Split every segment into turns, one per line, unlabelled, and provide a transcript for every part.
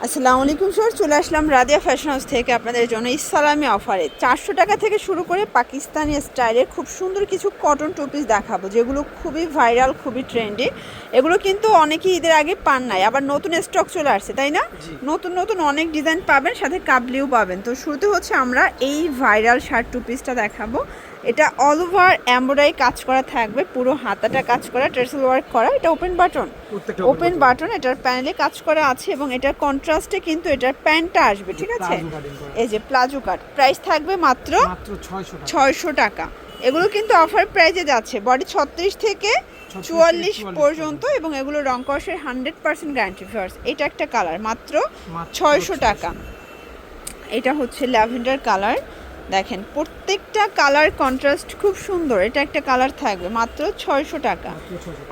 আসসালামু আলাইকুম স্যার, চলে আসলাম রাদিয়া ফ্যাশন হাউস থেকে আপনাদের জন্য ইসলামি অফারে 400 টাকা থেকে শুরু করে পাকিস্তানি স্টাইলের খুব সুন্দর কিছু কটন টু পিস দেখাবো, যেগুলো খুবই ভাইরাল, খুবই ট্রেন্ডি। এগুলো কিন্তু অনেকেই ঈদের আগে পান নাই, আবার নতুন স্টক চলে আসছে, তাই না? নতুন নতুন অনেক ডিজাইন পাবেন, সাথে কাবলিও পাবেন। তো শুরুতে হচ্ছে আমরা এই ভাইরাল শার্ট টু পিসটা দেখাবো। এটা অল ওভার এমব্রয়ডারি কাজ করা থাকবে, পুরো হাতাটা কাজ করা, ট্রেসেল ওয়ার্ক করা। এটা ওপেন বাটন, এটার প্যানেলে কাজ করা আছে এবং এটার কন্ট্রাস্টে কিন্তু এটার প্যান্টটা আসবে, ঠিক আছে? এই যে প্লাজো কাট, প্রাইস থাকবে মাত্র 600 টাকা। এগুলো কিন্তু অফার প্রাইজে যাচ্ছে, বডি 36 থেকে 44 পর্যন্ত, এবং এগুলো রং কষের 100% গ্যারান্টি। ফার্স্ট এটা একটা কালার, মাত্র 600 টাকা। এটা হচ্ছে ল্যাভেন্ডার কালার, দেখেন প্রত্যেকটা কালার কন্ট্রাস্ট খুব সুন্দর। এটা একটা কালার থাকবে মাত্র 600 টাকা।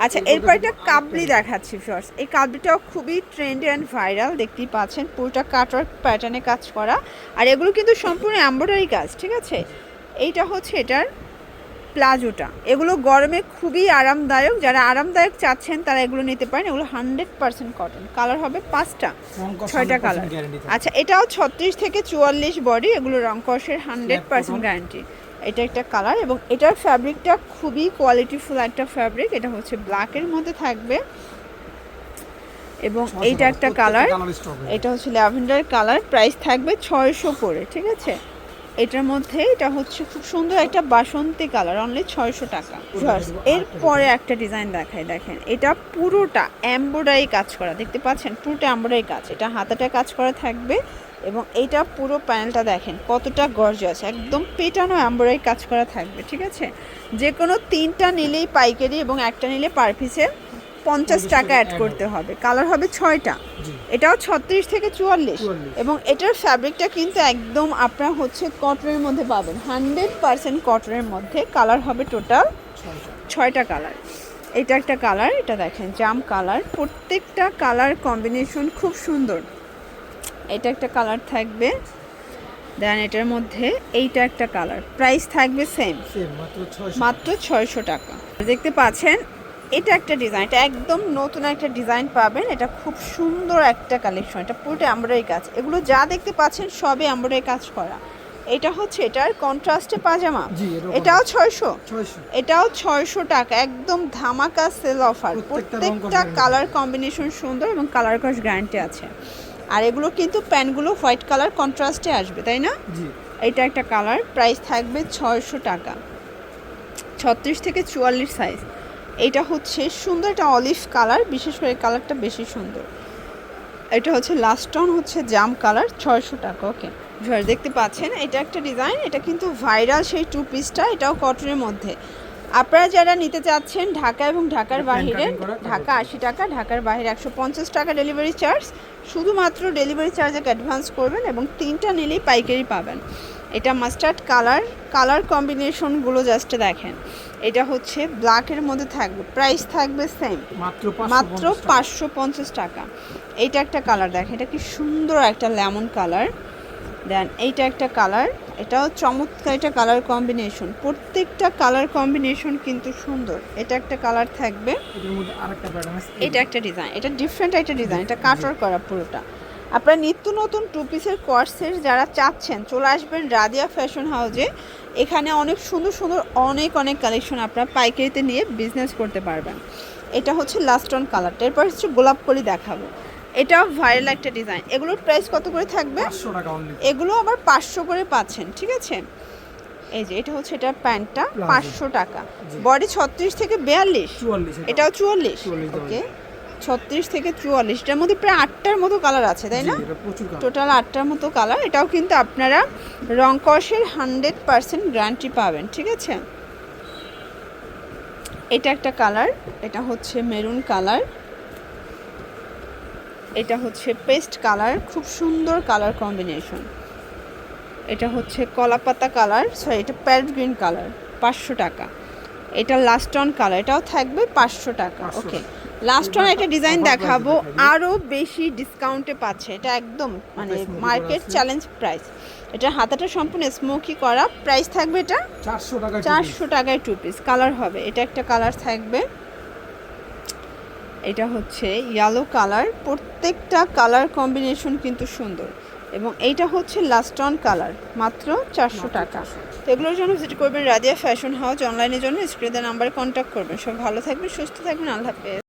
আচ্ছা, এরপর একটা কাবলি দেখাচ্ছি ফার্স্ট। এই কাবলিটাও খুবই ট্রেন্ডি অ্যান্ড ভাইরাল, দেখতেই পাচ্ছেন পুরোটা কাটওয়ার্ক প্যাটার্নে কাজ করা, আর এগুলো কিন্তু সম্পূর্ণ এমব্রয়ডারি কাজ, ঠিক আছে? এইটা হচ্ছে এটার প্লাজোটা। এগুলো গরমে খুবই আরামদায়ক, যারা আরামদায়ক চাচ্ছেন তারা এগুলো নিতে পারেন। এগুলো 100% কটন, কালার হবে 5টা, 6টা কালার। আচ্ছা, এটাও 36 থেকে 44 বডি, এগুলো রং কষের 100% গ্যারান্টি। এটা একটা কালার, এবং এটার ফ্যাব্রিকটা খুবই কোয়ালিটিফুল একটা ফ্যাব্রিক। এটা হচ্ছে ব্ল্যাকের মধ্যে থাকবে, এবং এইটা একটা কালার, এটা হচ্ছে ল্যাভেন্ডার কালার। প্রাইস থাকবে 600 করে, ঠিক আছে? এটার মধ্যে এটা হচ্ছে খুব সুন্দর একটা বাসন্তী কালার, অনলি 600 টাকা। এরপরে একটা ডিজাইন দেখায়, দেখেন এটা পুরোটা এমব্রয়ডারি কাজ করা, দেখতে পাচ্ছেন পুরোটা এমব্রয়ডারি কাজ। এটা হাতাটা কাজ করা থাকবে, এবং এইটা পুরো প্যানেলটা দেখেন কতটা গর্জিয়াস, একদম পেটানো এমব্রয়ডারি কাজ করা থাকবে, ঠিক আছে? যে কোনো 3টা নিলেই পাইকারি, এবং একটা নিলে পার পিসে 50 টাকা অ্যাড করতে হবে। কালার হবে 6টা, এটাও 36 থেকে 44, এবং এটার ফ্যাব্রিকটা কিন্তু একদম আপনার হচ্ছে কটনের মধ্যে পাবেন, 100% কটনের মধ্যে। কালার হবে টোটাল 6টা কালার। এটা একটা কালার, এটা দেখেন জাম কালার, প্রত্যেকটা কালার কম্বিনেশন খুব সুন্দর। এটা একটা কালার থাকবে, দেন এটার মধ্যে এইটা একটা কালার। প্রাইস থাকবে সেম, মাত্র 600 টাকা। দেখতে পাচ্ছেন এটা একটা ডিজাইন, এটা একদম নতুন একটা ডিজাইন পাবেন। এটা খুব সুন্দর একটা কালেকশন, এটা পুরোটা এমব্রয়ডারি কাজ। এগুলো যা দেখতে পাচ্ছেন সবই এমব্রয়ডারি কাজ করা। এটা হচ্ছে এটার কন্ট্রাস্টে পাজামা, এটাও 600, এটাও 600 টাকা, একদম ধামাকা সেল অফার। প্রত্যেকটা কালার কম্বিনেশন সুন্দর, এবং কালার কস গ্যারান্টি আছে। আর এগুলো কিন্তু প্যান্টগুলো হোয়াইট কালার কন্ট্রাস্টে আসবে, তাই না? এটা একটা কালার, প্রাইস থাকবে 600 টাকা, 36 থেকে 44 সাইজ। এটা হচ্ছে সুন্দর, এটা অলিভ কালার, বিশেষ করে কালারটা বেশি সুন্দর। এটা হচ্ছে লাস্ট অন হচ্ছে জাম কালার, 600 টাকা। ওকে, দেখতে পাচ্ছেন এটা একটা ডিজাইন, এটা কিন্তু ভাইরাল সেই টু পিসটা, এটাও কটনের মধ্যে। আপনারা যারা নিতে চাচ্ছেন ঢাকা এবং ঢাকার বাইরে, ঢাকা 80 টাকা, ঢাকার বাইরে 150 টাকা ডেলিভারি চার্জ। শুধুমাত্র ডেলিভারি চার্জে অ্যাডভান্স করবেন, এবং 3টা নিলেই পাইকারি পাবেন। এটা মাস্টার্ড কালার, কালার কম্বিনেশনগুলো জাস্ট দেখেন। এটা হচ্ছে ব্ল্যাকের মধ্যে থাকবে, প্রাইস থাকবে সেম, মাত্র 550 টাকা। এইটা একটা কালার দেখেন, এটা কি সুন্দর একটা লেমন কালার। দেন এইটা একটা কালার, এটাও চমৎকার, এটা কালার কম্বিনেশন, প্রত্যেকটা কালার কম্বিনেশন কিন্তু সুন্দর। এটা একটা কালার থাকবে, এটা একটা ডিজাইন, এটা ডিফারেন্ট একটা ডিজাইন, এটা কাটার করা পুরোটা। আপনারা নিত্য নতুন টু পিসের কোয়ার্সের যারা চাচ্ছেন, চলে আসবেন রাদিয়া ফ্যাশন হাউসে। এখানে অনেক সুন্দর সুন্দর অনেক কালেকশন আপনারা পাইকারিতে নিয়ে বিজনেস করতে পারবেন। এটা হচ্ছে লাস্ট অন কালারটা। এরপর হচ্ছে গোলাপ কলি দেখাবো, এটা ভাইরাল একটা ডিজাইন। এগুলোর প্রাইস কত করে থাকবে? এগুলো আবার 500 করে পাচ্ছেন, ঠিক আছে? এই যে এটা হচ্ছে এটার প্যান্টটা 500 টাকা, বডি 36 থেকে 42, এটাও 44। ওকে, 36 থেকে 44, এটার মধ্যে প্রায় 8টার মতো কালার আছে, তাই না? টোটাল 8টার মতো কালার। এটাও কিন্তু আপনারা রং কষের 100% গ্যারান্টি পাবেন, ঠিক আছে? এটা একটা কালার, এটা হচ্ছে মেরুন কালার, এটা হচ্ছে পেস্ট কালার, খুব সুন্দর কালার কম্বিনেশন। এটা হচ্ছে কলাপাতা কালার, সরি এটা প্যারট গ্রিন কালার, 500 টাকা। এটা লাস্ট অন কালার, এটাও থাকবে 500 টাকা। ওকে, লাস্ট অন একটা ডিজাইন দেখাবো, আরও বেশি ডিসকাউন্টে পাচ্ছে। এটা একদম মানে মার্কেট চ্যালেঞ্জ প্রাইস। এটা হাতাটা সম্পূর্ণ স্মোকি করা, প্রাইস থাকবে এটা 400 টাকায় টু পিস। কালার হবে, এটা একটা কালার থাকবে, এটা হচ্ছে ইয়েলো কালার, প্রত্যেকটা কালার কম্বিনেশন কিন্তু সুন্দর। এবং এইটা হচ্ছে লাস্ট অন কালার, মাত্র 400 টাকা। তো এগুলোর জন্য ভিজিট করবেন রাদিয়া ফ্যাশন হাউস। অনলাইনের জন্য স্ক্রিনের নাম্বারে কন্ট্যাক্ট করবেন। সব ভালো থাকবেন, সুস্থ থাকবেন, আল্লাহ হাফেজ।